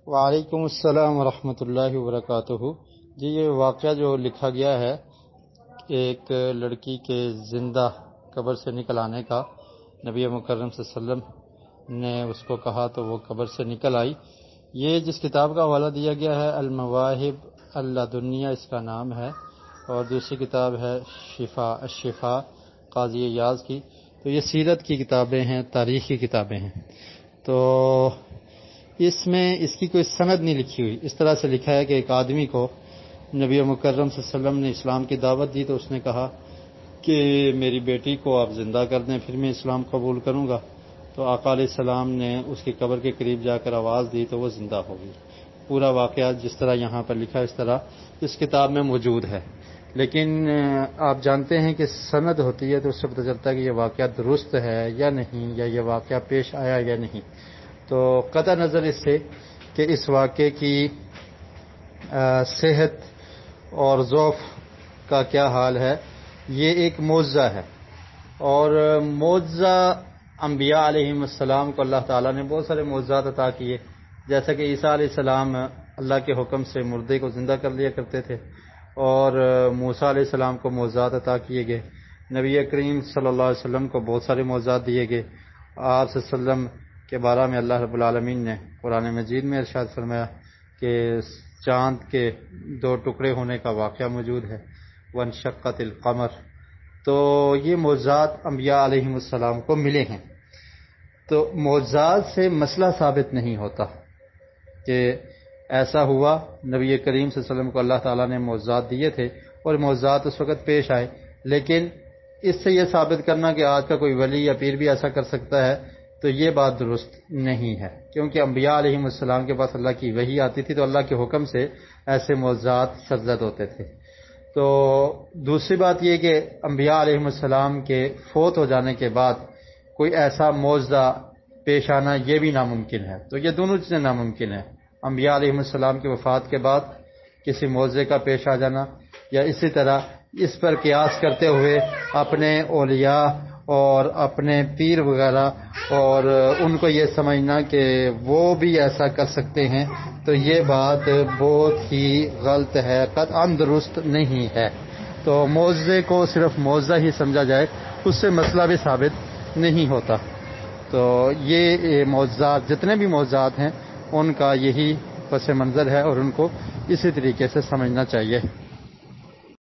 وعلیکم السلام ورحمۃ اللہ وبرکاتہ۔ جی، یہ واقعہ جو لکھا گیا ہے ایک لڑکی کے زندہ قبر سے نکل آنے کا، نبی مکرم صلی اللہ علیہ وسلم نے اس کو کہا تو وہ قبر سے نکل آئی۔ یہ جس کتاب کا حوالہ دیا گیا ہے المواہب اللدنیہ اس کا نام ہے، اور دوسری کتاب ہے الشفاء قاضی ایاز کی۔ تو یہ سیرت کی کتابیں ہیں، تاریخ کی کتابیں ہیں۔ تو اس میں اس کی کوئی سند نہیں لکھی ہوئی، اس طرح سے لکھا ہے کہ ایک آدمی کو نبی مکرم صلی اللہ علیہ وسلم نے اسلام کی دعوت دی تو اس نے کہا کہ میری بیٹی کو آپ زندہ کر دیں پھر میں اسلام قبول کروں گا۔ تو آقا علیہ السلام نے اس کی قبر کے قریب جا کر آواز دی تو وہ زندہ ہو گئی۔ پورا واقعہ جس طرح یہاں پر لکھا ہے اس طرح اس کتاب میں موجود ہے، لیکن آپ جانتے ہیں کہ سند ہوتی ہے تو اس سے پتہ چلتا ہے کہ یہ واقعہ درست ہے یا نہیں، یا یہ واقعہ پیش آیا یا نہیں۔ تو قطع نظر اس سے کہ اس واقعے کی صحت اور ضعف کا کیا حال ہے، یہ ایک معجزہ ہے، اور معجزہ انبیاء علیہم السلام کو اللہ تعالیٰ نے بہت سارے معجزات عطا کیے، جیسا کہ عیسیٰ علیہ السلام اللہ کے حکم سے مردے کو زندہ کر لیا کرتے تھے، اور موسیٰ علیہ السلام کو معجزات عطا کیے گئے، نبی کریم صلی اللہ علیہ وسلم کو بہت سارے معجزات دیے گئے۔ آپ صلی اللہ علیہ وسلم کے بارے میں اللہ رب العالمین نے قرآن مجید میں ارشاد فرمایا کہ چاند کے 2 ٹکڑے ہونے کا واقعہ موجود ہے، وانشقت القمر۔ تو یہ معجزات انبیاء علیہم السلام کو ملے ہیں۔ تو معجزات سے مسئلہ ثابت نہیں ہوتا کہ ایسا ہوا، نبی کریم صلی اللہ علیہ وسلم کو اللہ تعالیٰ نے معجزات دیے تھے اور معجزات اس وقت پیش آئے، لیکن اس سے یہ ثابت کرنا کہ آج کا کوئی ولی یا پیر بھی ایسا کر سکتا ہے تو یہ بات درست نہیں ہے، کیونکہ انبیاء علیہم السلام کے پاس اللہ کی وحی آتی تھی تو اللہ کے حکم سے ایسے معجزات سرزد ہوتے تھے۔ تو دوسری بات یہ کہ انبیاء علیہم السلام کے فوت ہو جانے کے بعد کوئی ایسا معجزہ پیش آنا یہ بھی ناممکن ہے۔ تو یہ دونوں چیزیں ناممکن ہیں، انبیاء علیہم السلام کی وفات کے بعد کسی معجزے کا پیش آ جانا، یا اسی طرح اس پر قیاس کرتے ہوئے اپنے اولیاء اور اپنے پیر وغیرہ اور ان کو یہ سمجھنا کہ وہ بھی ایسا کر سکتے ہیں، تو یہ بات بہت ہی غلط ہے، قطعاً درست نہیں ہے۔ تو معجزے کو صرف معجزہ ہی سمجھا جائے، اس سے مسئلہ بھی ثابت نہیں ہوتا۔ تو یہ معجزات، جتنے بھی معجزات ہیں ان کا یہی پس منظر ہے اور ان کو اسی طریقے سے سمجھنا چاہیے۔